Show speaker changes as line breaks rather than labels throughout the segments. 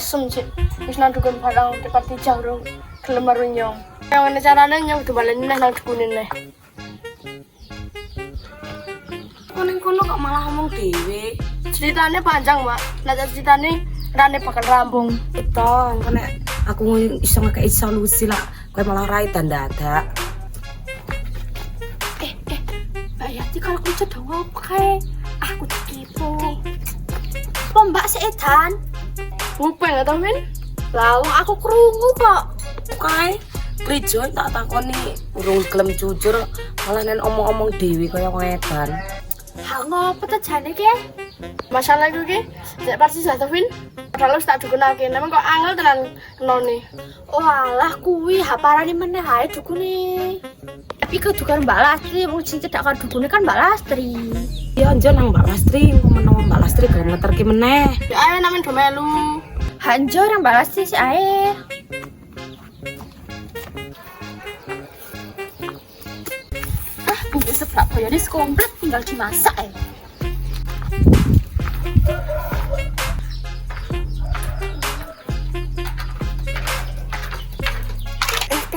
mesem sih. Wis nang dukun barang tepat dijang ro. Gelem karo nyong. Yang ngene carane nyong kudu balen neh nang dukune neh.
Kok ning kono kok malah ngomong dhewe?
Ceritanya panjang, Mak. Nah, ceritanya rane bakal rampung.
Itu, kene aku iso ngekei solusi lah. Kowe malah rai dadak.
Mbak Yati kalau aku cedong apa kae? Aku kepo. Apa Mbak si Edan?
Ngupeng atau Min?
Lawang aku krungu kok.
Kae Prijo tak takoni urung gelem jujur malah nen omong-omong dhewe kaya wedan.
Ha ngopo to jane ki?
Masalah iku ki, nek persis lah Vin. Padahal wis tak dukunake, memang kok angel tenan kenone.
Oh alah kuwi haparane meneh ae dukune. Tapi kedukan Mbak Lastri wong sing cedak karo dukune kan Mbak Lastri.
Ya njo nang Mbak Lastri, menawa Mbak Lastri gelem ngeterke meneh.
Ya ayo namen do melu.
Hanjo yang Mbak Lastri si ae. Bumbu seblak boyone komplit tinggal dimasak ya.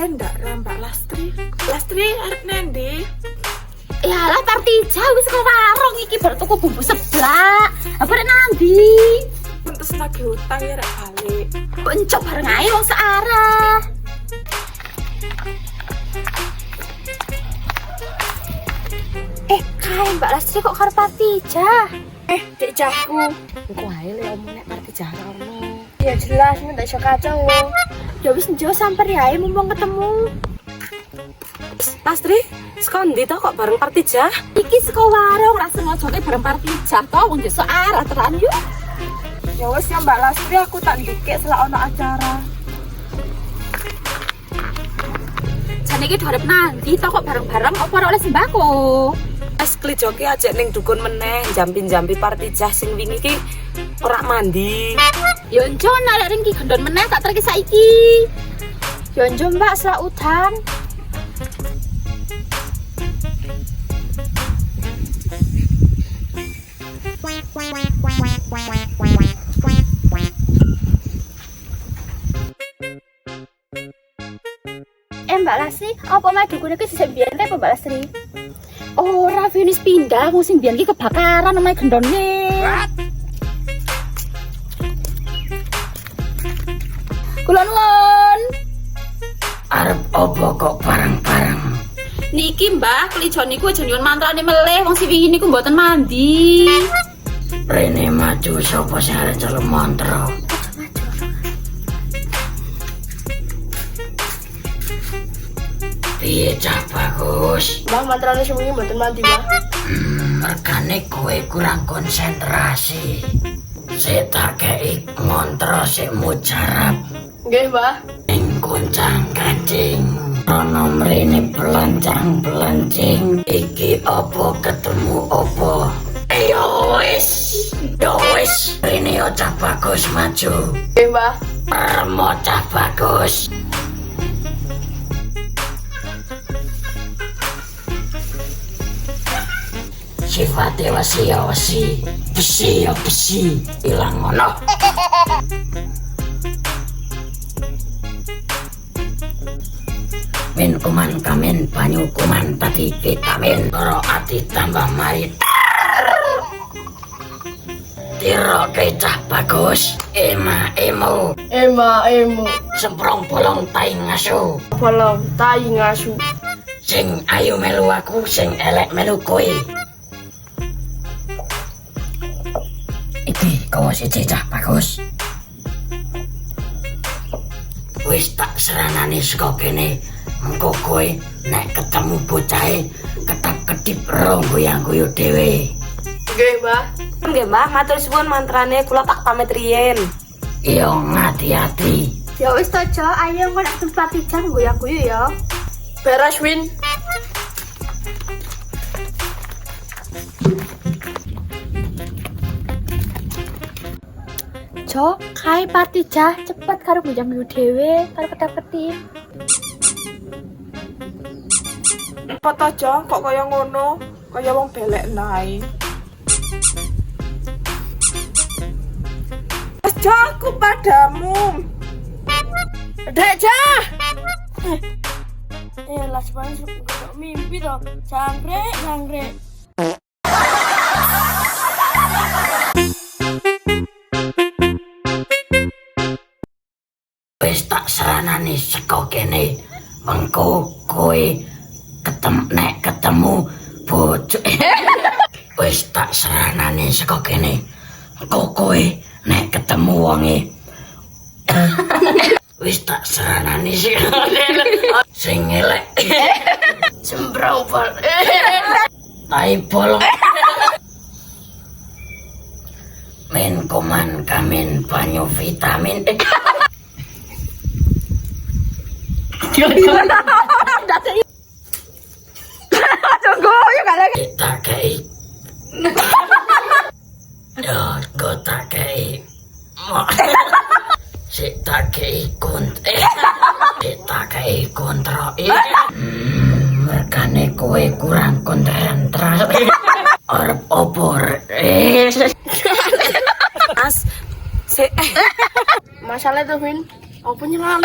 Ndak Mbak Lastri. Lastri arep nendi?
Ya lah partija wis kok warung iki baru tuku bumbu seblak. Apa rek nandi?
Pantes nagih utang ya rek balik.
Kok encok bareng ae wong searah. Kae Mbak Lastri kok karo partija?
Dek jaku.
Engko ae le omong nek partija rono.
Ya jelas ini ndak iso kacang lho.
Ya wis njo samper ya mumpung ketemu.
Lastri, sekondi to kok bareng partija?
Iki saka warung ra sengaja bareng partija to wong desa arah tenan yuk.
Ya wis ya Mbak Lastri aku tak ndikik selak ono acara.
Jane iki dorep nanti to kok bareng-bareng apa ora oleh sembako?
Wes klijoke ajek ning dukun meneh, jampi-jampi partija sing wingi iki ora mandi.
Yo njo nek ring ki gendon meneh tak treki saiki. Yo njo Mbak selak udan. Mbak Lastri, apa mah dukune ki sing biyen kae Mbak Lastri? Ora Venus pindah, wong sing biyen ki kebakaran omahe gendone. Kula nuwun.
Arep opo kok bareng-bareng?
Niki Mbah, klijon niku aja nyuwun mantrane melih wong sing wingi niku mboten mandi.
Rene maju sapa sing arep celuk mantra? Piye cah bagus?
Mbah mantrane semuanya mboten mandi, Mbah.
Mergane kowe kurang konsentrasi. Saya kei mantra sing mujarab.
Nggih, Mbah.
Ing kuncang kancing. Ana mrene pelancang-pelancing. Iki apa ketemu apa? Yo wis. Rene cah bagus maju.
Nggih, Mbah.
Permo cah bagus. Sifatnya wasi, besi, ilang ngono. Min kuman kamen, banyu kuman tadi vitamin. Toro ati tambah marit. Tiro kecah bagus, emu. Semprong bolong tai ngasu.
Bolong tai ngasu.
Sing ayu melu aku, sing elek melu kowe. Iki kawas siji cah bagus. Wis tak seranane saka kene. Engko kowe nek ketemu bocahe ketap-ketip ro goyang-guyu dhewe.
Nggih, Mbah.
Nggih Mbah, matur suwun mantrane kula tak pamit riyen.
Yo ngati-ati.
Ya wis to, Jo, ayo kok nek tempat partija goyang-guyu ya.
Beres, Win.
Jo, kae partija cepet karo goyang-guyu dhewe, karo ketap-ketip.
Apa to, Jo? Kok kaya ngono? Kaya wong belek nae. Jaku padamu.
Dek Jah. Lah sebenarnya gak mimpi toh. Jangkrik.
Wis tak seranani saka kene. Mengko kowe ketemu bojo. Wis tak seranani saka kene. Mengko kowe nek ketemu wonge. Wis tak seranani sing elek. Sembrong pol. Tai bolong. Men koman kamen banyu vitamin. Kita kei. Yo, kau tak kei. Si tak kei kontrol. Merkane kowe kurang konsentrasi. Orep opor.
Mas, si
Masalah tuh Vin. Apa nyelam?